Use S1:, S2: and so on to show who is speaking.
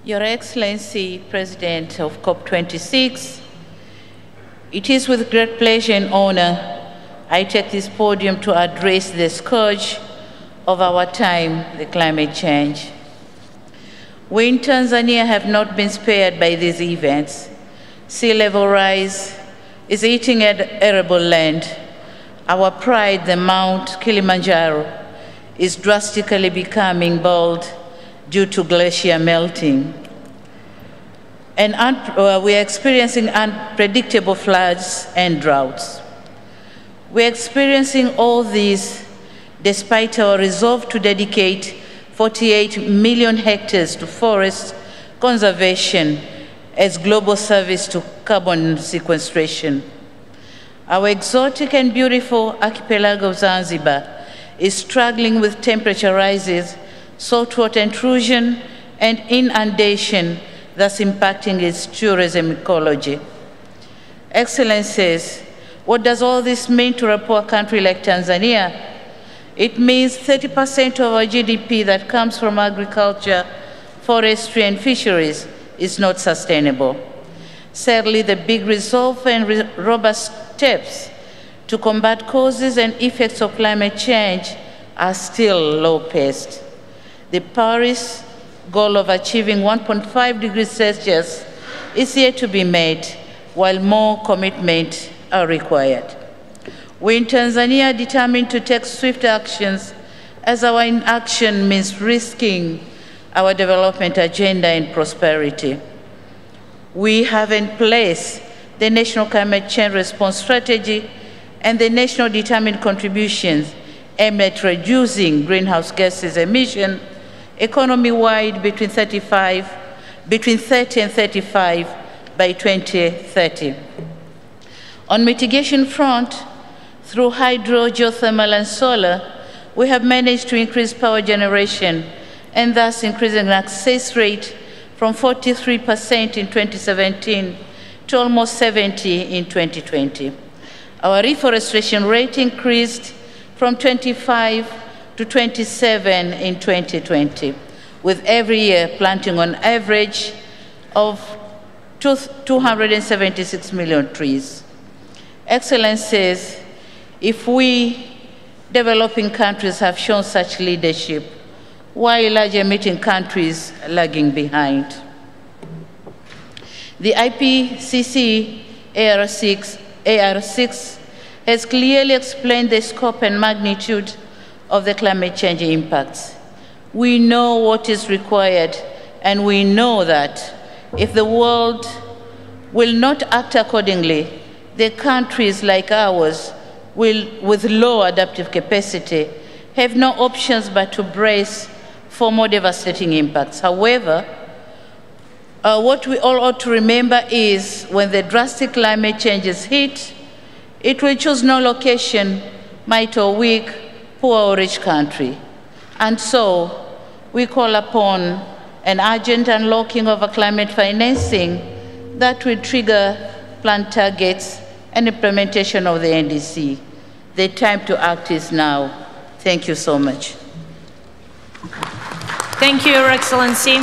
S1: Your Excellency, President of COP26, it is with great pleasure and honor I take this podium to address the scourge of our time, the climate change. We in Tanzania have not been spared by these events. Sea level rise is eating arable land. Our pride, the Mount Kilimanjaro, is drastically becoming bald due to glacier melting. And we are experiencing unpredictable floods and droughts. We are experiencing all this despite our resolve to dedicate 48 million hectares to forest conservation as global service to carbon sequestration. Our exotic and beautiful archipelago of Zanzibar is struggling with temperature rises, saltwater intrusion, and inundation, thus impacting its tourism ecology. Excellencies, what does all this mean to a poor country like Tanzania? It means 30% of our GDP that comes from agriculture, forestry, and fisheries is not sustainable. Sadly, the big resolve and robust steps to combat causes and effects of climate change are still low-paced. The Paris goal of achieving 1.5 degrees Celsius is yet to be made, while more commitment are required. We in Tanzania are determined to take swift actions, as our inaction means risking our development agenda and prosperity. We have in place the National Climate Change Response Strategy and the National Determined Contributions aimed at reducing greenhouse gases emission economy-wide between 30 and 35 by 2030. On mitigation front, through hydro, geothermal, and solar, we have managed to increase power generation and thus increasing access rate from 43% in 2017 to almost 70% in 2020. Our reforestation rate increased from 25 to 27 in 2020, with every year planting on average of 276 million trees. Excellencies, if we developing countries have shown such leadership, why large emitting countries are lagging behind? The IPCC AR6 has clearly explained the scope and magnitude of the climate change impacts. We know what is required, and we know that if the world will not act accordingly, the countries like ours with low adaptive capacity have no options but to brace for more devastating impacts. However, what we all ought to remember is when the drastic climate changes hit, it will choose no location, might or weak, poor or rich country. And so we call upon an urgent unlocking of a climate financing that will trigger planned targets and implementation of the NDC. The time to act is now. Thank you so much.
S2: Thank you, Your Excellency.